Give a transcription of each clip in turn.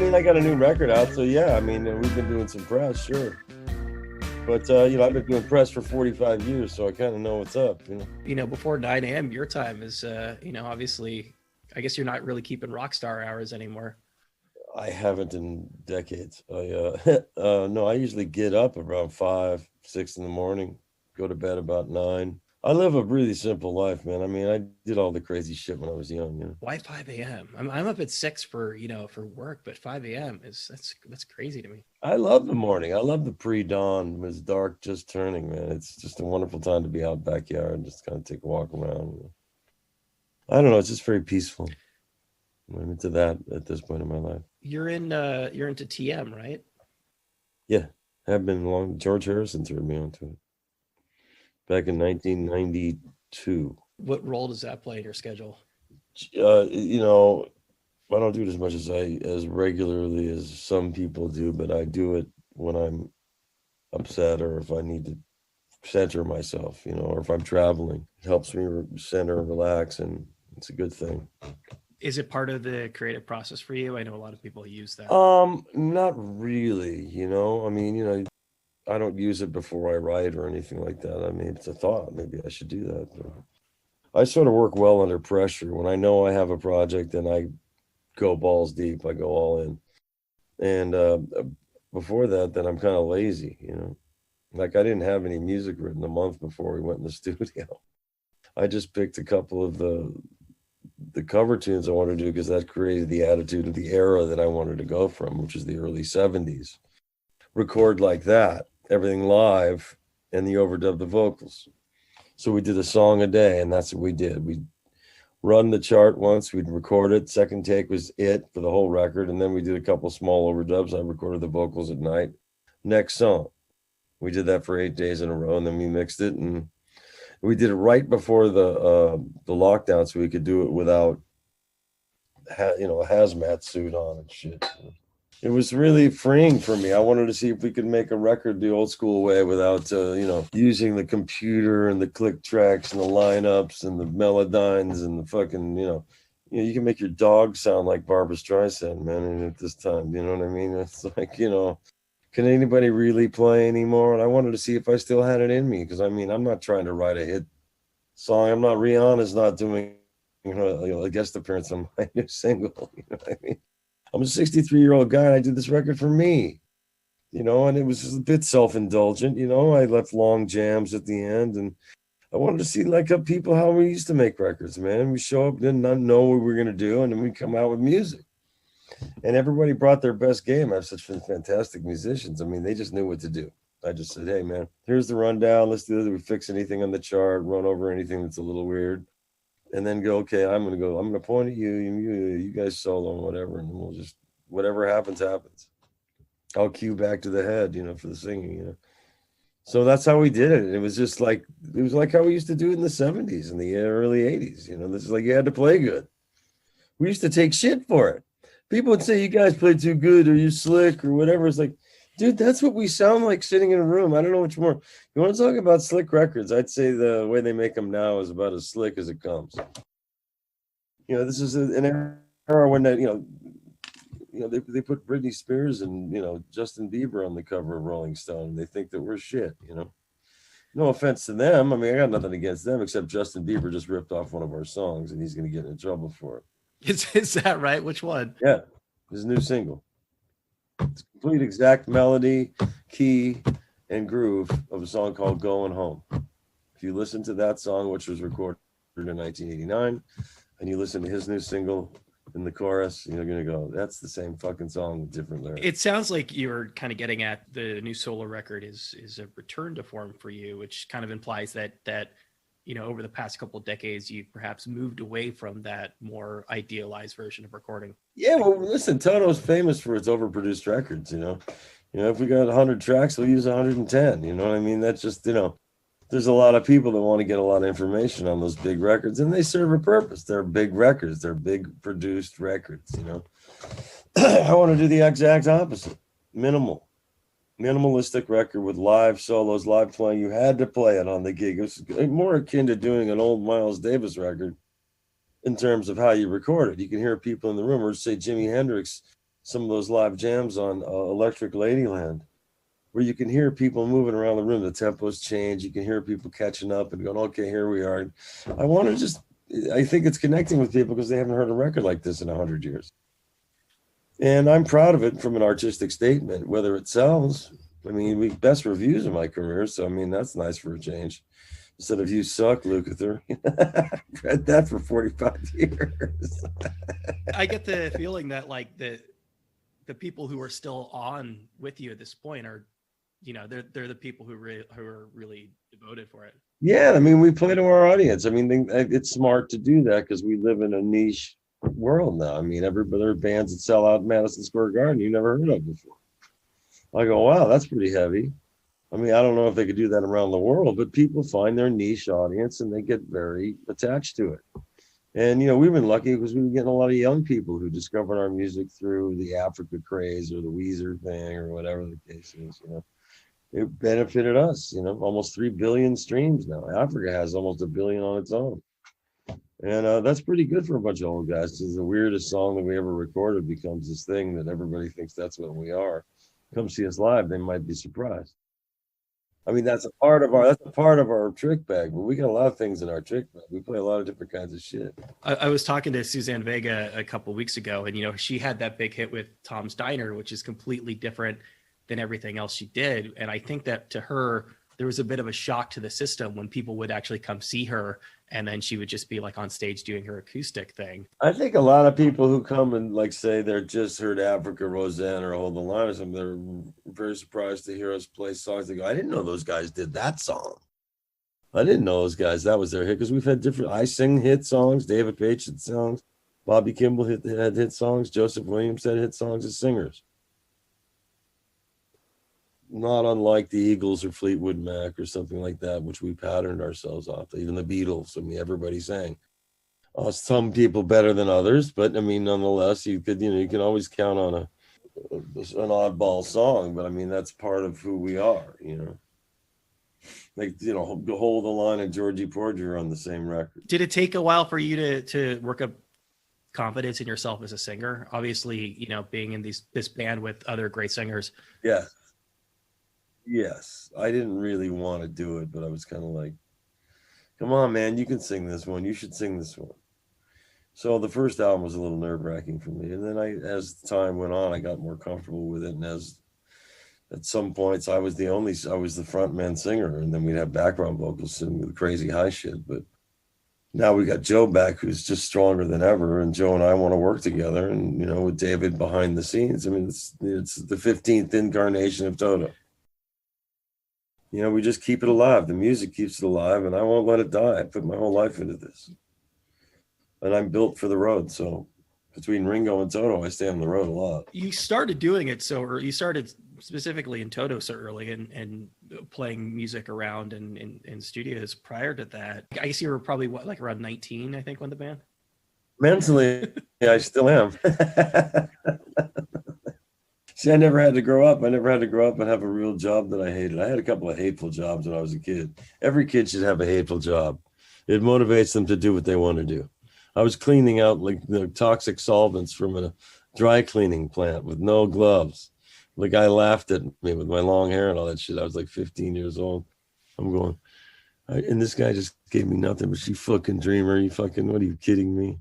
mean, I got a new record out, so yeah, I mean, we've been doing some press, sure. But, you know, I've been doing press for 45 years, so I kind of know what's up, you know. You know, before 9 a.m. your time is, you know, obviously, I guess you're not really keeping rock star hours anymore. I haven't in decades. No, I usually get up around 5, 6 in the morning, go to bed about 9. I live a really simple life, man. I mean, I did all the crazy shit when I was young, you know. Why 5 a.m.? I'm up at 6 for, you know, for work, but 5 a.m. is that's crazy to me. I love the morning. I love the pre-dawn when it's dark, just turning, man. It's just a wonderful time to be out backyard and just kind of take a walk around. You know. I don't know. It's just very peaceful. I'm into that at this point in my life. You're into TM, right? Yeah, have been long. George Harrison turned me on to it back in 1992. What role does that play in your schedule? You know, I don't do it as much as regularly as some people do, but I do it when I'm upset or if I need to center myself, you know, or if I'm traveling. It helps me center and relax, and it's a good thing. Is it part of the creative process for you? I know a lot of people use that. Not really, you know. I mean, you know, I don't use it before I write or anything like that. I mean, it's a thought. Maybe I should do that. But I sort of work well under pressure. When I know I have a project, then I go balls deep. I go all in. And before that, then I'm kind of lazy, you know. Like I didn't have any music written a month before we went in the studio. I just picked a couple of the cover tunes I wanted to do because that created the attitude of the era that I wanted to go from, which is the early 70s. Record like that, everything live, and the overdub the vocals. So we did a song a day, and that's what we did. We'd run the chart once, we'd record it. Second take was it for the whole record, and then we did a couple small overdubs. I recorded the vocals at night. Next song. We did that for 8 days in a row, and then we mixed it, and we did it right before the lockdown, so we could do it without, you know, a hazmat suit on and shit. It was really freeing for me. I wanted to see if we could make a record the old school way without, you know, using the computer and the click tracks and the lineups and the melodynes and the fucking, you can make your dog sound like Barbra Streisand, man. And at this time, you know what I mean? It's like, you know, can anybody really play anymore? And I wanted to see if I still had it in me. Because, I mean, I'm not trying to write a hit song. I'm not, Rihanna's not doing, a guest appearance on my new single. You know what I mean? I'm a 63-year-old guy, and I did this record for me, you know, and it was a bit self-indulgent, you know. I left long jams at the end, and I wanted to see, like, how we used to make records, man. We show up, didn't know what we were going to do, and then we come out with music. And everybody brought their best game. I have such fantastic musicians. I mean, they just knew what to do. I just said, hey, man, here's the rundown. Let's do it. We fix anything on the chart, run over anything that's a little weird, and then go, okay, I'm going to point at you guys solo and whatever, and we'll just, whatever happens, happens. I'll cue back to the head, you know, for the singing, you know. So that's how we did it. It was just like, it was like how we used to do it in the 70s and the early 80s, you know. This is like, you had to play good. We used to take shit for it. People would say, you guys play too good or you slick or whatever. It's like, dude, that's what we sound like sitting in a room. I don't know which more. You want to talk about slick records? I'd say the way they make them now is about as slick as it comes. You know, this is an era when that, they put Britney Spears and, you know, Justin Bieber on the cover of Rolling Stone. And they think that we're shit, you know. No offense to them. I mean, I got nothing against them except Justin Bieber just ripped off one of our songs and he's going to get in trouble for it. Is that right? Which one? Yeah, his new single. It's complete exact melody, key, and groove of a song called Going Home. If you listen to that song, which was recorded in 1989, and you listen to his new single in the chorus, you're going to go, that's the same fucking song with different lyrics. It sounds like you're kind of getting at the new solo record is a return to form for you, which kind of implies that you know, over the past couple of decades, you've perhaps moved away from that more idealized version of recording. Yeah, well, listen, Toto's famous for its overproduced records, you know. You know, if we got 100 tracks, we'll use 110, you know what I mean? That's just, you know, there's a lot of people that want to get a lot of information on those big records, and they serve a purpose. They're big records. They're big produced records, you know. I want to do the exact opposite. Minimalistic record with live solos, live playing. You had to play it on the gig. It was more akin to doing an old Miles Davis record in terms of how you record it. You can hear people in the room, or say Jimi Hendrix some of those live jams on Electric Ladyland, where you can hear people moving around the room. The tempos change. You can hear people catching up and going, okay, here we are. I want to just, I think it's connecting with people because they haven't heard a record like this in 100 years. And I'm proud of it from an artistic statement, whether it sells. I mean, we best reviews in my career. So, I mean, that's nice for a change. Instead of "you suck, Lukather." I've read that for 45 years. I get the feeling that like the people who are still on with you at this point are, you know, they're the people who are really devoted for it. Yeah, I mean, we play to our audience. I mean, it's smart to do that because we live in a niche world now. I mean, there are bands that sell out Madison Square Garden you never heard of before. I go, wow, that's pretty heavy. I mean, I don't know if they could do that around the world, but people find their niche audience and they get very attached to it. And, you know, we've been lucky because we've been getting a lot of young people who discovered our music through the Africa craze or the Weezer thing or whatever the case is, you know. It benefited us, you know, almost 3 billion streams now. Africa has almost 1 billion on its own. And that's pretty good for a bunch of old guys. Because the weirdest song that we ever recorded becomes this thing that everybody thinks that's what we are. Come see us live, they might be surprised. I mean, that's a part of our trick bag, but we got a lot of things in our trick bag. We play a lot of different kinds of shit. I was talking to Suzanne Vega a couple of weeks ago, and you know, she had that big hit with Tom's Diner, which is completely different than everything else she did. And I think that to her, there was a bit of a shock to the system when people would actually come see her, and then she would just be like on stage doing her acoustic thing. I think a lot of people who come and like say they're just heard Africa, Roseanne, or Hold the Line or something, they're very surprised to hear us play songs. They go, I didn't know those guys did that song. I didn't know those guys. That was their hit because we've had different. I sing hit songs. David Paich had songs. Bobby Kimball had hit songs. Joseph Williams had hit songs as singers. Not unlike the Eagles or Fleetwood Mac or something like that, which we patterned ourselves off. Even the Beatles. I mean, everybody sang. Some people better than others, but I mean, nonetheless, you can always count on an oddball song. But I mean, that's part of who we are, you know. Like, you know, Hold the Line and Georgie Porgy are on the same record. Did it take a while for you to work up confidence in yourself as a singer? Obviously, you know, being in this band with other great singers. Yeah. Yes. I didn't really want to do it, but I was kind of like, come on, man, you can sing this one. You should sing this one. So the first album was a little nerve-wracking for me. And then as time went on, I got more comfortable with it. And at some points I was the front man singer, and then we'd have background vocals singing the crazy high shit. But now we got Joe back, who's just stronger than ever, and Joe and I want to work together. And you know, with David behind the scenes, I mean, it's the 15th incarnation of Toto. You know, we just keep it alive. The music keeps it alive, and I won't let it die. I put my whole life into this, and I'm built for the road. So between Ringo and Toto, I stay on the road a lot. You started doing it or you started specifically in Toto so early and playing music around in studios prior to that. I guess you were probably like around 19, I think, when the band? Mentally, yeah, I still am. See, I never had to grow up. I never had to grow up and have a real job that I hated. I had a couple of hateful jobs when I was a kid. Every kid should have a hateful job. It motivates them to do what they want to do. I was cleaning out like toxic solvents from a dry cleaning plant with no gloves. The guy laughed at me with my long hair and all that shit. I was like 15 years old. I'm going, and this guy just gave me nothing but you fucking dreamer. What are you kidding me?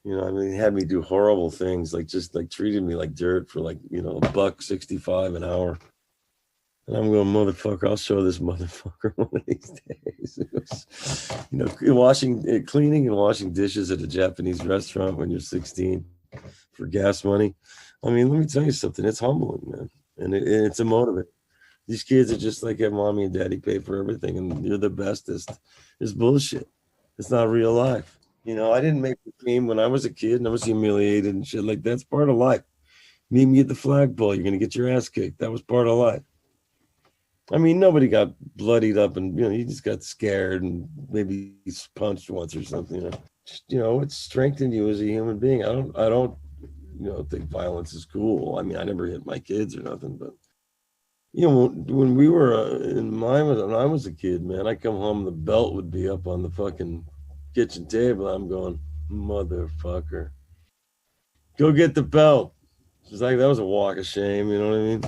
You know, I mean, he had me do horrible things, like just like treated me like dirt for like, you know, $1.65 an hour. And I'm going, motherfucker, I'll show this motherfucker one of these days. It was, you know, cleaning and washing dishes at a Japanese restaurant when you're 16 for gas money. I mean, let me tell you something. It's humbling, man. And it's a motivate. These kids are just like, have mommy and daddy pay for everything, and you're the bestest. It's bullshit. It's not real life. You know, I didn't make the team when I was a kid, and I was humiliated and shit. Like, that's part of life. Meet me at the flagpole. You're going to get your ass kicked. That was part of life. I mean, nobody got bloodied up, and, you know, you just got scared and maybe punched once or something, you know. Just, you know, it's strengthened you as a human being. I don't, you know, think violence is cool. I mean, I never hit my kids or nothing, but, you know, when we were when I was a kid, man, I come home, the belt would be up on the fucking kitchen table. I'm going, motherfucker, go get the belt. She's like, that was a walk of shame. You know what I mean?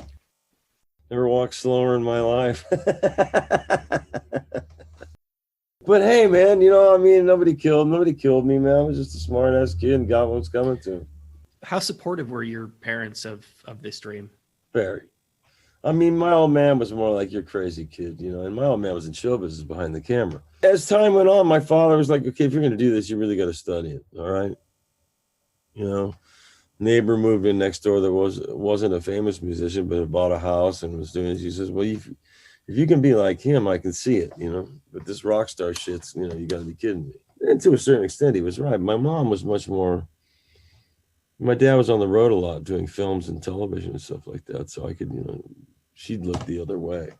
Never walked slower in my life. But hey, man, you know, I mean, nobody killed me, man. I was just a smart ass kid and got what's coming to me. How supportive were your parents of this dream? Very. I mean, my old man was more like, you're crazy, kid, you know, and my old man was in show business behind the camera. As time went on, my father was like, okay, if you're going to do this, you really got to study it. All right. You know, neighbor moved in next door that wasn't a famous musician, but had bought a house and was doing this. He says, well, if you can be like him, I can see it, you know, but this rock star shit's, you know, you got to be kidding me. And to a certain extent, he was right. My mom was much more, my dad was on the road a lot doing films and television and stuff like that. So I could, you know, she'd look the other way.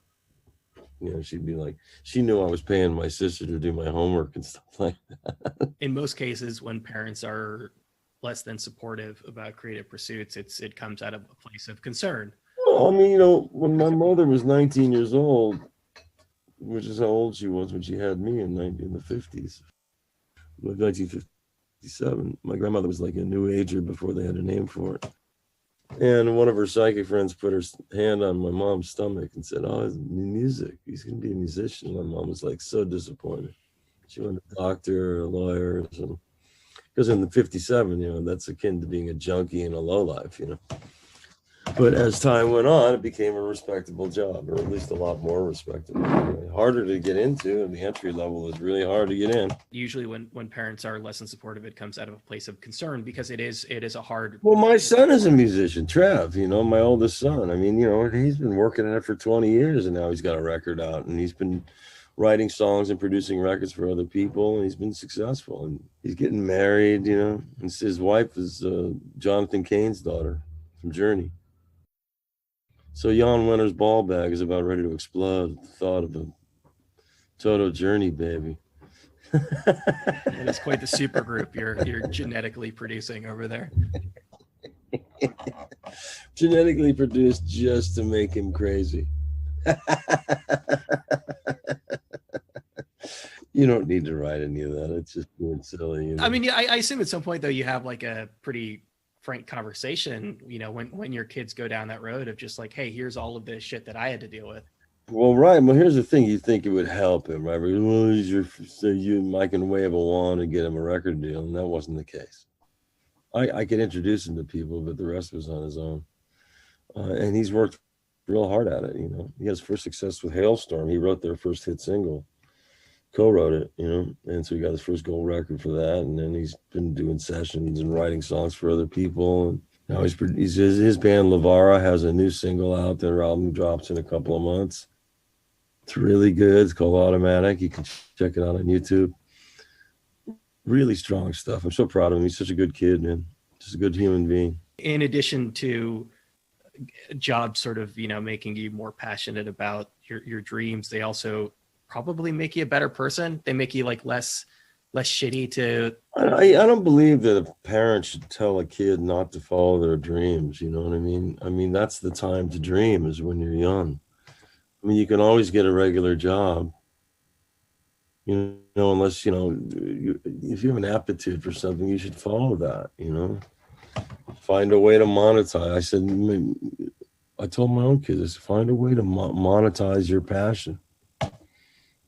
You know, she'd be like, she knew I was paying my sister to do my homework and stuff like that. In most cases, when parents are less than supportive about creative pursuits, it comes out of a place of concern. Well, I mean, you know, when my mother was 19 years old, which is how old she was when she had me in the 50s, like 1957, my grandmother was like a new ager before they had a name for it. And one of her psychic friends put her hand on my mom's stomach and said, oh, it's music. He's going to be a musician. My mom was like so disappointed. She went a doctor, a lawyer, or something. Because in the 57, you know, that's akin to being a junkie and a lowlife, you know. But as time went on, it became a respectable job, or at least a lot more respectable. Harder to get into, and the entry level is really hard to get in. Usually when parents are less than supportive, it comes out of a place of concern because it is a hard. Well, my son is a musician, Trev, you know, my oldest son. I mean, you know, he's been working at it for 20 years and now he's got a record out and he's been writing songs and producing records for other people and he's been successful and he's getting married, you know, and his wife is Jonathan Cain's daughter from Journey. So Jan Wenner's ball bag is about ready to explode at the thought of a Toto Journey baby. And it's quite the super group you're genetically producing over there. Genetically produced just to make him crazy. You don't need to write any of that. It's just being silly. You know? I mean, I assume at some point though you have like a pretty frank conversation, you know, when your kids go down that road of just like, hey, here's all of this shit that I had to deal with. Well, right. Well, here's the thing. You think it would help him, right? Well, so I can wave a wand and get him a record deal, and that wasn't the case. I could introduce him to people, but the rest was on his own. And he's worked real hard at it, you know. He has first success with Hailstorm. He wrote their first hit single, co-wrote it, you know, and so he got his first gold record for that. And then he's been doing sessions and writing songs for other people. And now his band Lavara has a new single out. Their album drops in a couple of months. It's really good. It's called Automatic. You can check it out on YouTube. Really strong stuff. I'm so proud of him. He's such a good kid, man. Just a good human being. In addition to jobs sort of, you know, making you more passionate about your dreams, they also probably make you a better person. They make you like less shitty to. I don't believe that a parent should tell a kid not to follow their dreams. You know what I mean? I mean, that's the time to dream is when you're young. I mean, you can always get a regular job, you know, unless, you know, if you have an aptitude for something, you should follow that, you know. Find a way to monetize. I told my own kids, find a way to monetize your passion.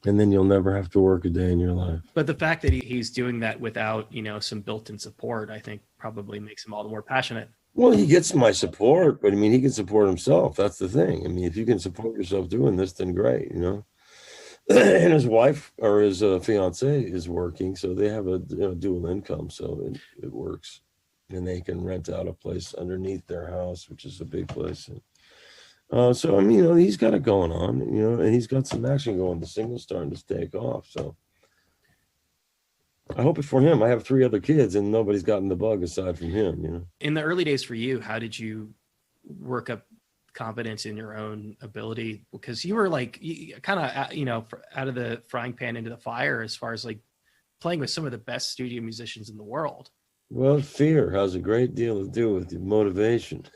And then you'll never have to work a day in your life. But the fact that he's doing that without, you know, some built-in support, I think probably makes him all the more passionate. Well, he gets my support, but I mean, he can support himself. That's the thing. I mean, if you can support yourself doing this, then great, you know. And his wife or his fiance is working, so they have a dual income, so it works. And they can rent out a place underneath their house, which is a big place. So I mean, you know, he's got it going on, you know, and he's got some action going. The single's starting to take off, so I hope it for him. I have 3 other kids, and nobody's gotten the bug aside from him, you know. In the early days for you, how did you work up confidence in your own ability? Because you were like kind of, you know, out of the frying pan into the fire as far as like playing with some of the best studio musicians in the world. Well, fear has a great deal to do with motivation.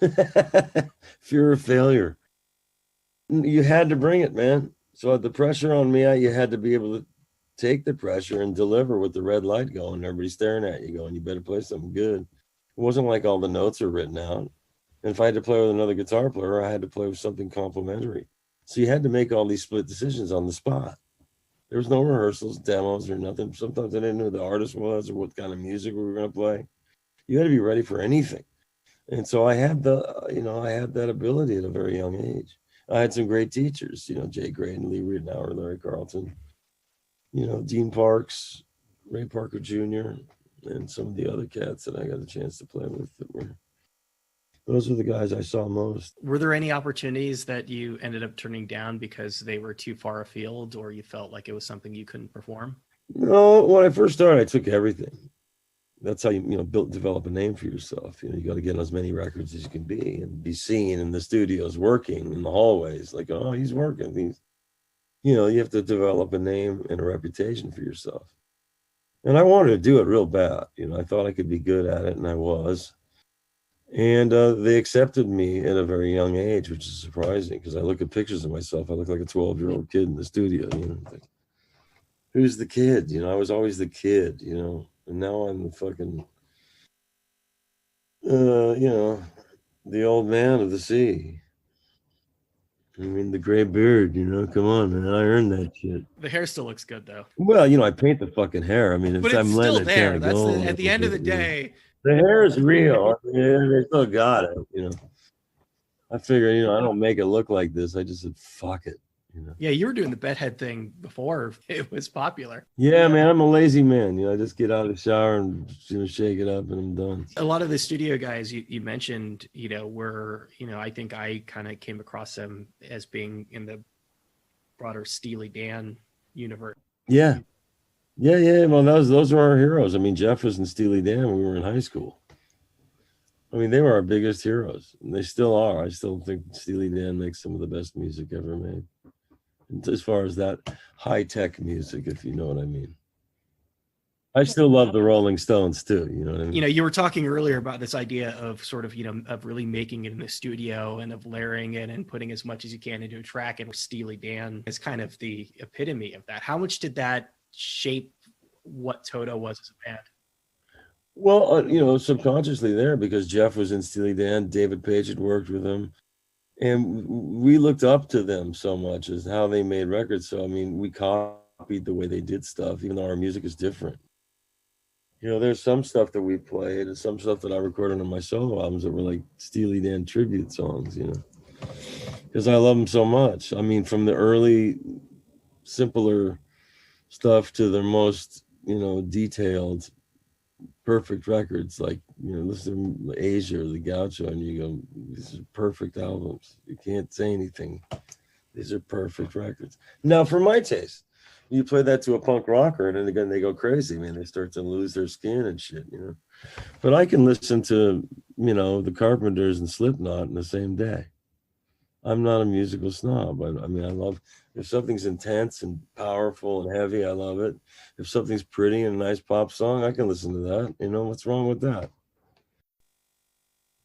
Fear of failure. You had to bring it, man. So the pressure on me, you had to be able to take the pressure and deliver with the red light going. Everybody's staring at you going, you better play something good. It wasn't like all the notes are written out. And if I had to play with another guitar player, I had to play with something complementary. So you had to make all these split decisions on the spot. There was no rehearsals, demos, or nothing. Sometimes I didn't know who the artist was or what kind of music we were going to play. You had to be ready for anything. And so I had I had that ability at a very young age. I had some great teachers, Jay Graydon, Lee Ritenour, Larry Carlton, Dean Parks, Ray Parker Jr., and some of the other cats that I got a chance to play with those were the guys I saw most. Were there any opportunities that you ended up turning down because they were too far afield, or you felt like it was something you couldn't perform? No, when I first started, I took everything. That's how you develop a name for yourself. You got to get on as many records as you can be and be seen in the studios, working in the hallways. Like, oh, he's working. You have to develop a name and a reputation for yourself. And I wanted to do it real bad. I thought I could be good at it, and I was. And they accepted me at a very young age, which is surprising because I look at pictures of myself. I look like a 12-year-old kid in the studio. Like, who's the kid? I was always the kid, and now I'm the fucking, the old man of the sea. I mean, the gray beard, come on, man. I earned that shit. The hair still looks good, though. Well, I paint the fucking hair. I mean, if but it's I'm still letting it there. kind of That's go. at the end of the day. The hair is real. They still got it, I figure, I don't make it look like this. I just said, fuck it. Yeah, you were doing the bedhead thing before it was popular. Yeah, man, I'm a lazy man. I just get out of the shower and shake it up and I'm done. A lot of the studio guys you mentioned, were, I think I kind of came across them as being in the broader Steely Dan universe. Yeah. Well, those were our heroes. I mean, Jeff was in Steely Dan when we were in high school. I mean, they were our biggest heroes, and they still are. I still think Steely Dan makes some of the best music ever made. And as far as that high-tech music, if you know what I mean. I still love the Rolling Stones too. You know what I mean? You were talking earlier about this idea of sort of, of really making it in the studio and of layering it and putting as much as you can into a track. And Steely Dan is kind of the epitome of that. How much did that shape what Toto was as a band? Well, subconsciously there, because Jeff was in Steely Dan, David Paich had worked with him, and we looked up to them so much as how they made records. So, I mean, we copied the way they did stuff, even though our music is different. There's some stuff that we played and some stuff that I recorded on my solo albums that were like Steely Dan tribute songs, because I love them so much. I mean, from the early, simpler stuff to the most, detailed, perfect records, like, listen to Asia or the Gaucho, and you go, these are perfect albums. You can't say anything. These are perfect records. Now, for my taste, you play that to a punk rocker, and then again, they go crazy, man. They start to lose their skin and shit, But I can listen to, the Carpenters and Slipknot in the same day. I'm not a musical snob. I mean, I love, if something's intense and powerful and heavy, I love it. If something's pretty and a nice pop song, I can listen to that. What's wrong with that?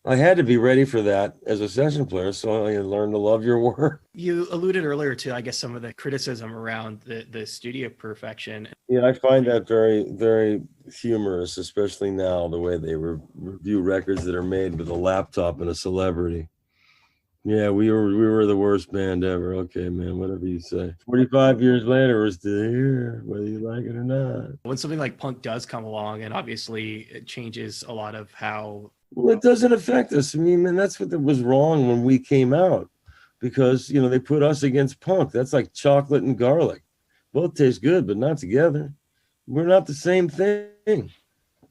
I had to be ready for that as a session player, so I learned to love your work. You alluded earlier to, I guess, some of the criticism around the studio perfection. Yeah, I find that very, very humorous, especially now, the way they review records that are made with a laptop and a celebrity. Yeah, we were the worst band ever. Okay, man, whatever you say. 45 years later, we're still here, whether you like it or not. When something like punk does come along, and obviously it changes a lot of how... Well, it doesn't affect us. I mean, man, that's what was wrong when we came out, because, they put us against punk. That's like chocolate and garlic. Both taste good, but not together. We're not the same thing.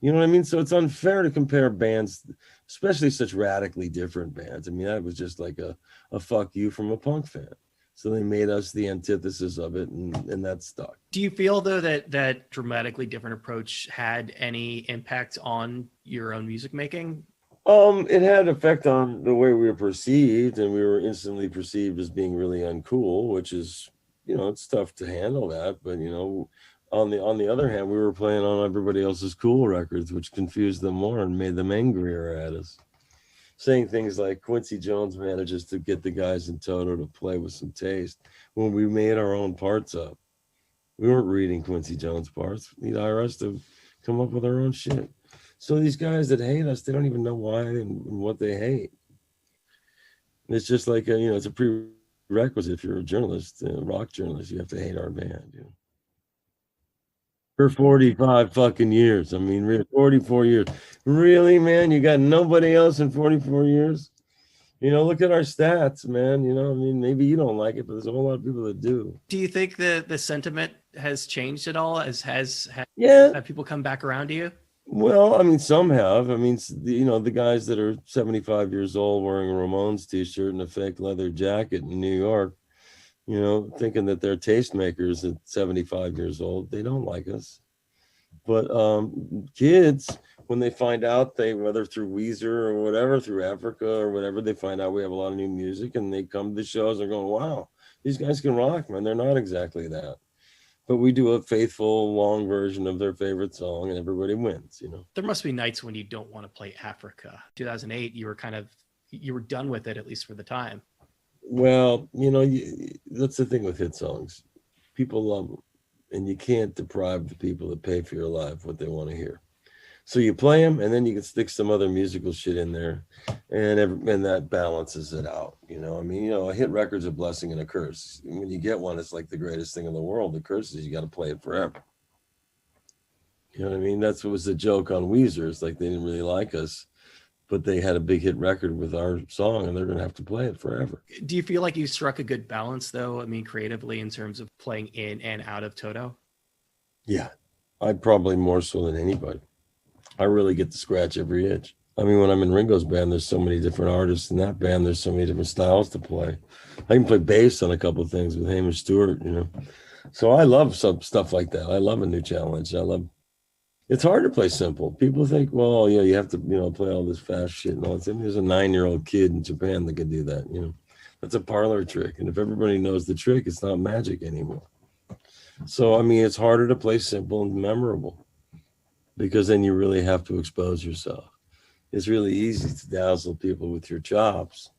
You know what I mean? So it's unfair to compare bands, especially such radically different bands. I mean, that was just like a fuck you from a punk fan. So they made us the antithesis of it, and that stuck. Do you feel, though, that dramatically different approach had any impact on your own music making? It had an effect on the way we were perceived, and we were instantly perceived as being really uncool, which is, it's tough to handle that. But, on the other hand, we were playing on everybody else's cool records, which confused them more and made them angrier at us. Saying things like Quincy Jones manages to get the guys in Toto to play with some taste when we made our own parts up. We weren't reading Quincy Jones parts. He'd hire us to come up with our own shit. So these guys that hate us, they don't even know why and what they hate. It's just like it's a prerequisite if you're a journalist, a rock journalist. You have to hate our band, for 45 fucking years. I mean, 44 years. Really, man? You got nobody else in 44 years? Look at our stats, man. I mean, maybe you don't like it, but there's a whole lot of people that do. Do you think the sentiment has changed at all? Yeah. Have people come back around to you? Well, I mean, some have. I mean, the guys that are 75 years old wearing a Ramones t-shirt and a fake leather jacket in New York, thinking that they're tastemakers at 75 years old, they don't like us. But kids, when they find out, whether through Weezer or whatever, through Africa or whatever, they find out we have a lot of new music and they come to the shows and going, wow, these guys can rock, man. They're not exactly that. But we do a faithful, long version of their favorite song and everybody wins, There must be nights when you don't want to play Africa. 2008, you were done with it, at least for the time. Well, that's the thing with hit songs. People love them. And you can't deprive the people that pay for your life what they want to hear. So you play them, and then you can stick some other musical shit in there, and that balances it out. I mean, a hit record's a blessing and a curse. When you get one, it's like the greatest thing in the world. The curse is you got to play it forever. You know what I mean? That's what was the joke on Weezer. It's like they didn't really like us, but they had a big hit record with our song, and they're going to have to play it forever. Do you feel like you struck a good balance, though? I mean, creatively, in terms of playing in and out of Toto? Yeah, I probably more so than anybody. I really get to scratch every itch. I mean, when I'm in Ringo's band, there's so many different artists in that band. There's so many different styles to play. I can play bass on a couple of things with Hamish Stewart, So I love some stuff like that. I love a new challenge. It's hard to play simple. People think, well, yeah, you have to, play all this fast shit and all that. I mean, there's a 9-year-old kid in Japan that could do that, That's a parlor trick. And if everybody knows the trick, it's not magic anymore. So, I mean, it's harder to play simple and memorable, because then you really have to expose yourself. It's really easy to dazzle people with your chops,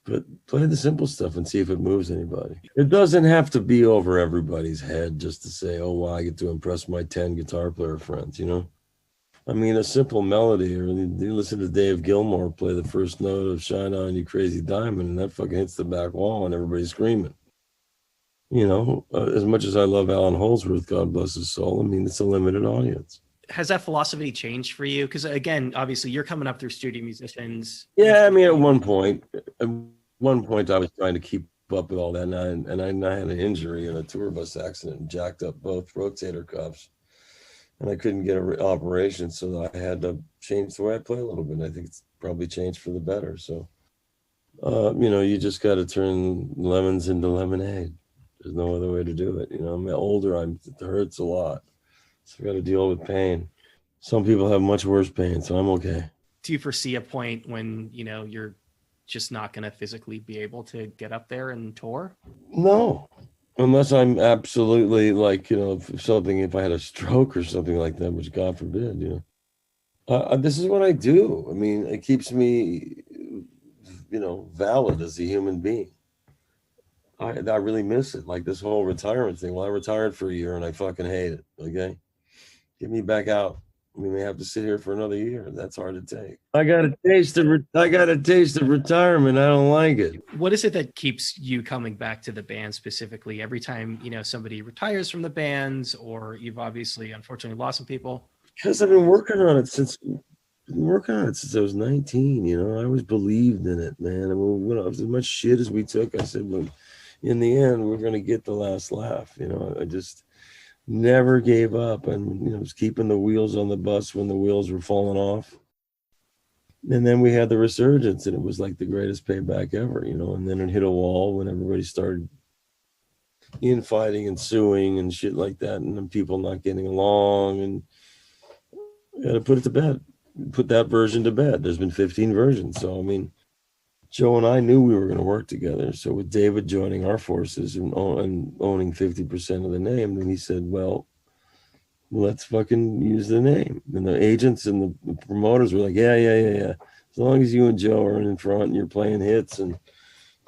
but play the simple stuff and see if it moves anybody. It doesn't have to be over everybody's head just to say, oh, wow, I get to impress my 10 guitar player friends, I mean, a simple melody, or you listen to Dave Gilmour play the first note of Shine On You Crazy Diamond, and that fucking hits the back wall and everybody's screaming. As much as I love Alan Holdsworth, God bless his soul, I mean, it's a limited audience. Has that philosophy changed for you? Because again, obviously you're coming up through studio musicians. Yeah, I mean, at one point I was trying to keep up with all that, and I had an injury in a tour bus accident and jacked up both rotator cuffs, and I couldn't get an operation, so I had to change the way I play a little bit. I think it's probably changed for the better. So, you just got to turn lemons into lemonade. There's no other way to do it. I'm older. It hurts a lot. So I got to deal with pain. Some people have much worse pain, so I'm okay. Do you foresee a point when, you're just not going to physically be able to get up there and tour? No, unless I'm absolutely like, if I had a stroke or something like that, which God forbid, this is what I do. I mean, it keeps me, valid as a human being. I really miss it. Like this whole retirement thing. Well, I retired for a year and I fucking hate it. Okay. Get me back out. We may have to sit here for another year. That's hard to take. I got a taste of retirement. I don't like it. What is it that keeps you coming back to the band specifically every time, somebody retires from the bands, or you've obviously unfortunately lost some people? Because I've been working on it since I was 19. I always believed in it, man. I mean, as much shit as we took, I said, well, in the end, we're going to get the last laugh. I just never gave up, and was keeping the wheels on the bus when the wheels were falling off. And then we had the resurgence, and it was like the greatest payback ever, and then it hit a wall when everybody started infighting and suing and shit like that, and then people not getting along, and got to put that version to bed. There's been 15 versions. So, I mean, Joe and I knew we were going to work together. So with David joining our forces and owning 50% of the name, then he said, well, let's fucking use the name. And the agents and the promoters were like, yeah. As long as you and Joe are in front and you're playing hits and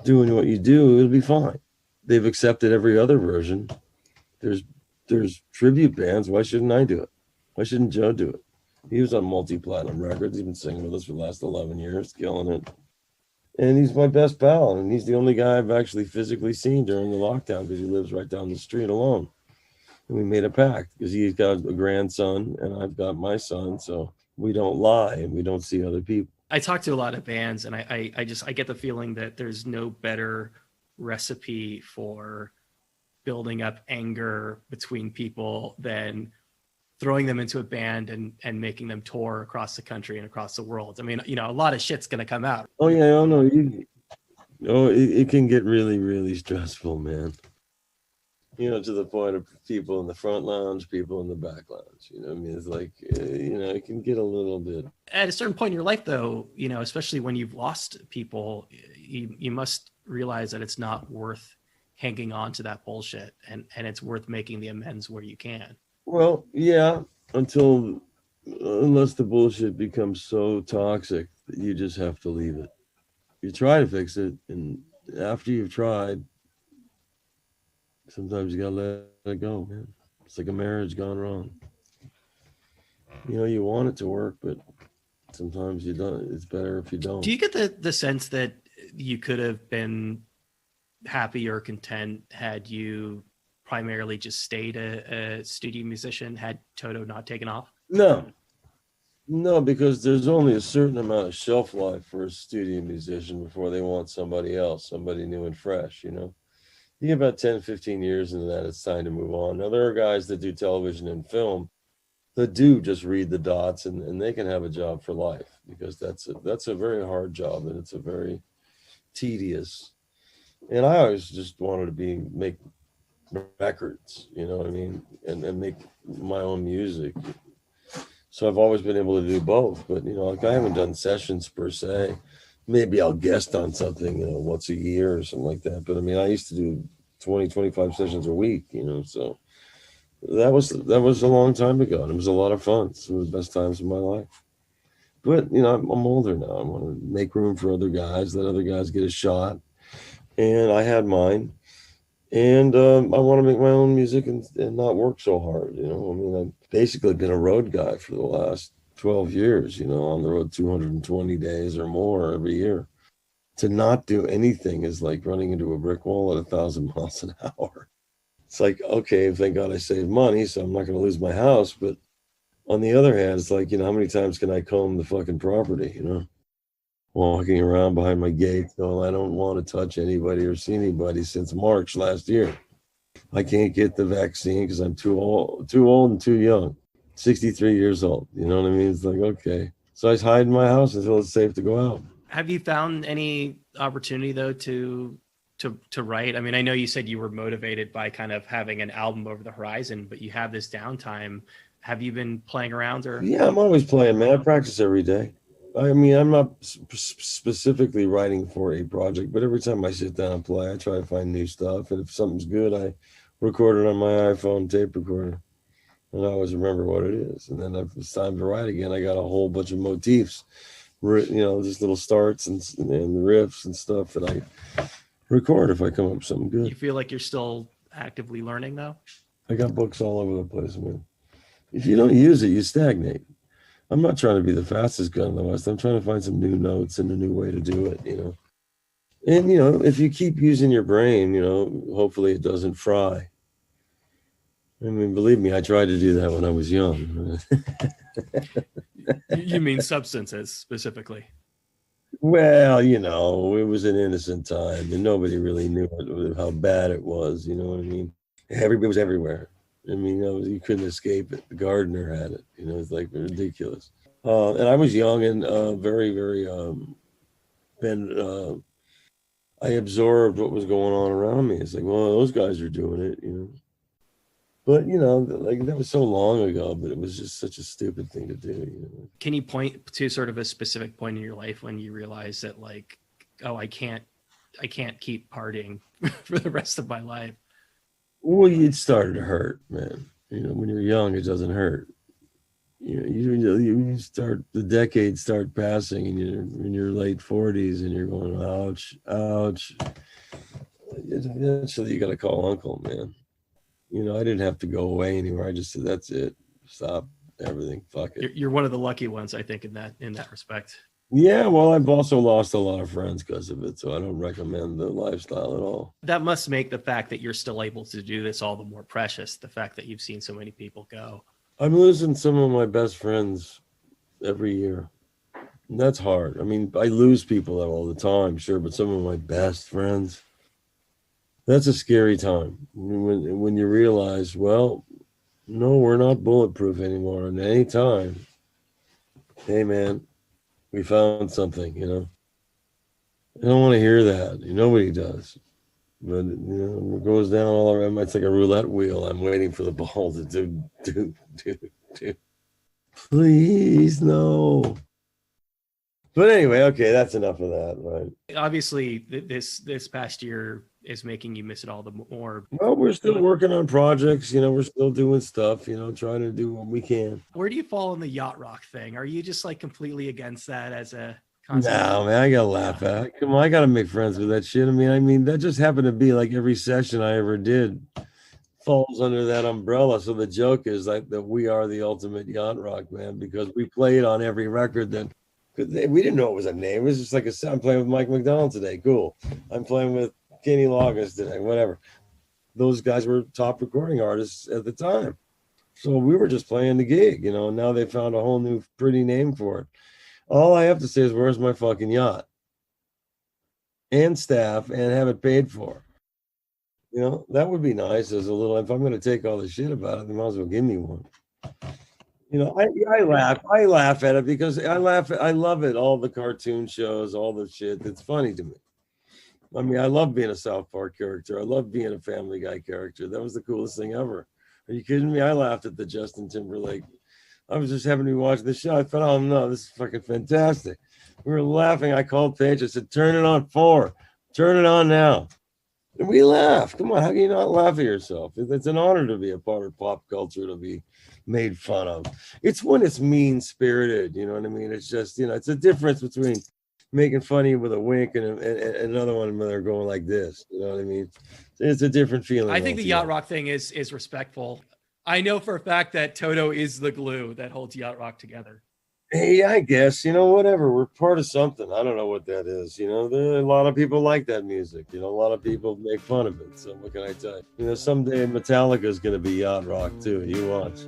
doing what you do, it'll be fine. They've accepted every other version. There's tribute bands. Why shouldn't I do it? Why shouldn't Joe do it? He was on multi-platinum records. He's been singing with us for the last 11 years, killing it. And he's my best pal, and he's the only guy I've actually physically seen during the lockdown because he lives right down the street alone. And we made a pact because he's got a grandson and I've got my son, so we don't lie and we don't see other people. I talk to a lot of bands, and I get the feeling that there's no better recipe for building up anger between people than throwing them into a band and making them tour across the country and across the world. I mean, you know, a lot of shit's going to come out. Oh yeah, oh no, it can get really, really stressful, man. You know, to the point of people in the front lounge, people in the back lounge. You know, I mean, it's like, you know, it can get a little bit. At a certain point in your life, though, you know, especially when you've lost people, you must realize that it's not worth hanging on to that bullshit, and it's worth making the amends where you can. Well, yeah, unless the bullshit becomes so toxic that you just have to leave it. You try to fix it, and after you've tried, sometimes you gotta let it go, man. It's like a marriage gone wrong. You know, you want it to work, but sometimes you don't. It's better if you don't. Do you get the sense that you could have been happy or content had you primarily just stayed a studio musician, had Toto not taken off? No, because there's only a certain amount of shelf life for a studio musician before they want somebody else, somebody new and fresh, you know? You get about 10, 15 years into that, it's time to move on. Now, there are guys that do television and film that do just read the dots, and they can have a job for life, because that's a very hard job, and it's a very tedious. And I always just wanted to make records, you know what I mean? And make my own music. So I've always been able to do both, but you know, like I haven't done sessions per se. Maybe I'll guest on something, you know, once a year or something like that. But I mean, I used to do 20, 25 sessions a week, you know, so that was a long time ago, and it was a lot of fun. Some of the best times of my life. But you know, I'm older now. I want to make room for other guys, let other guys get a shot. And I had mine. And I want to make my own music and not work so hard. You know, I mean, I've basically been a road guy for the last 12 years, you know, on the road 220 days or more every year. To not do anything is like running into a brick wall at 1,000 miles an hour. It's like, okay, thank God I saved money, so I'm not going to lose my house. But on the other hand, it's like, you know, how many times can I comb the fucking property, you know? Walking around behind my gate going, I don't want to touch anybody or see anybody since March last year. I can't get the vaccine because I'm too old and too young. 63 years old. You know what I mean? It's like, okay. So I hide in my house until it's safe to go out. Have you found any opportunity though to write? I mean, I know you said you were motivated by kind of having an album over the horizon, but you have this downtime. Have you been playing around or? Yeah, I'm always playing, man. I practice every day. I mean, I'm not specifically writing for a project, but every time I sit down and play, I try to find new stuff. And if something's good, I record it on my iPhone tape recorder. And I always remember what it is. And then if it's time to write again, I got a whole bunch of motifs, you know, just little starts and riffs and stuff that I record if I come up with something good. You feel like you're still actively learning though? I got books all over the place, man. If you don't use it, you stagnate. I'm not trying to be the fastest gun in the West. I'm trying to find some new notes and a new way to do it, you know. And, you know, if you keep using your brain, you know, hopefully it doesn't fry. I mean, believe me, I tried to do that when I was young. You mean substances specifically? Well, you know, it was an innocent time and nobody really knew how bad it was. You know what I mean? Everybody was everywhere. I mean, you couldn't escape it. The gardener had it. You know, it's like ridiculous. And I was young and very, very, I absorbed what was going on around me. It's like, well, those guys are doing it, you know. But, you know, like that was so long ago, but it was just such a stupid thing to do, you know. Can you point to sort of a specific point in your life when you realize that like, oh, I can't keep partying for the rest of my life? Well, it started to hurt, man. You know, when you're young, it doesn't hurt. You know, you start, the decades start passing and you're in your late 40s and you're going, ouch, ouch. Eventually you got to call uncle, man. You know, I didn't have to go away anywhere. I just said, that's it. Stop everything. Fuck it. You're one of the lucky ones, I think, in that respect. Yeah, well, I've also lost a lot of friends because of it, so I don't recommend the lifestyle at all. That must make the fact that you're still able to do this all the more precious. The fact that you've seen so many people go. I'm losing some of my best friends every year. And that's hard. I mean, I lose people all the time, sure, but some of my best friends, that's a scary time when you realize, well, no, we're not bulletproof anymore. And any time, hey man, we found something, you know. I don't want to hear that. Nobody does. But you know, it goes down all around. It's like a roulette wheel. I'm waiting for the ball to do. Please, no. But anyway, okay, that's enough of that, right? Obviously, this past year is making you miss it all the more. Well, we're still working on projects, you know, we're still doing stuff, you know, trying to do what we can. Where do you fall in the yacht rock thing? Are you just like completely against that as a No, man, I gotta laugh at it. Come on, I gotta make friends with that shit. I mean, that just happened to be like every session I ever did falls under that umbrella. So the joke is like that we are the ultimate yacht rock, man, because we played on every record that we didn't know it was a name. It was just like I'm playing with Mike McDonald today. Cool. I'm playing with Kenny Loggins today, whatever. Those guys were top recording artists at the time. So we were just playing the gig, you know, and now they found a whole new pretty name for it. All I have to say is, where's my fucking yacht? And staff, and have it paid for. You know, that would be nice as a little, if I'm going to take all the shit about it, they might as well give me one. You know, I laugh at it because I love it. All the cartoon shows, all the shit. It's funny to me. I mean, I love being a South Park character. I love being a Family Guy character. That was the coolest thing ever. Are you kidding me? I laughed at the Justin Timberlake. I was just having to be watching the show. I thought, oh no, this is fucking fantastic. We were laughing. I called Paich. I said, turn it on 4. Turn it on now. And we laughed. Come on, how can you not laugh at yourself? It's an honor to be a part of pop culture, to be made fun of. It's when it's mean-spirited, you know what I mean? It's just, you know, it's a difference between making fun of you with a wink and another one when they're going like this, you know what I mean? It's a different feeling. I think the yacht rock thing is respectful. I know for a fact that Toto is the glue that holds yacht rock together. Hey, I guess, you know, whatever. We're part of something. I don't know what that is. You know, there are a lot of people like that music. You know, a lot of people make fun of it. So what can I tell you? You know, someday Metallica is going to be yacht rock too. You watch.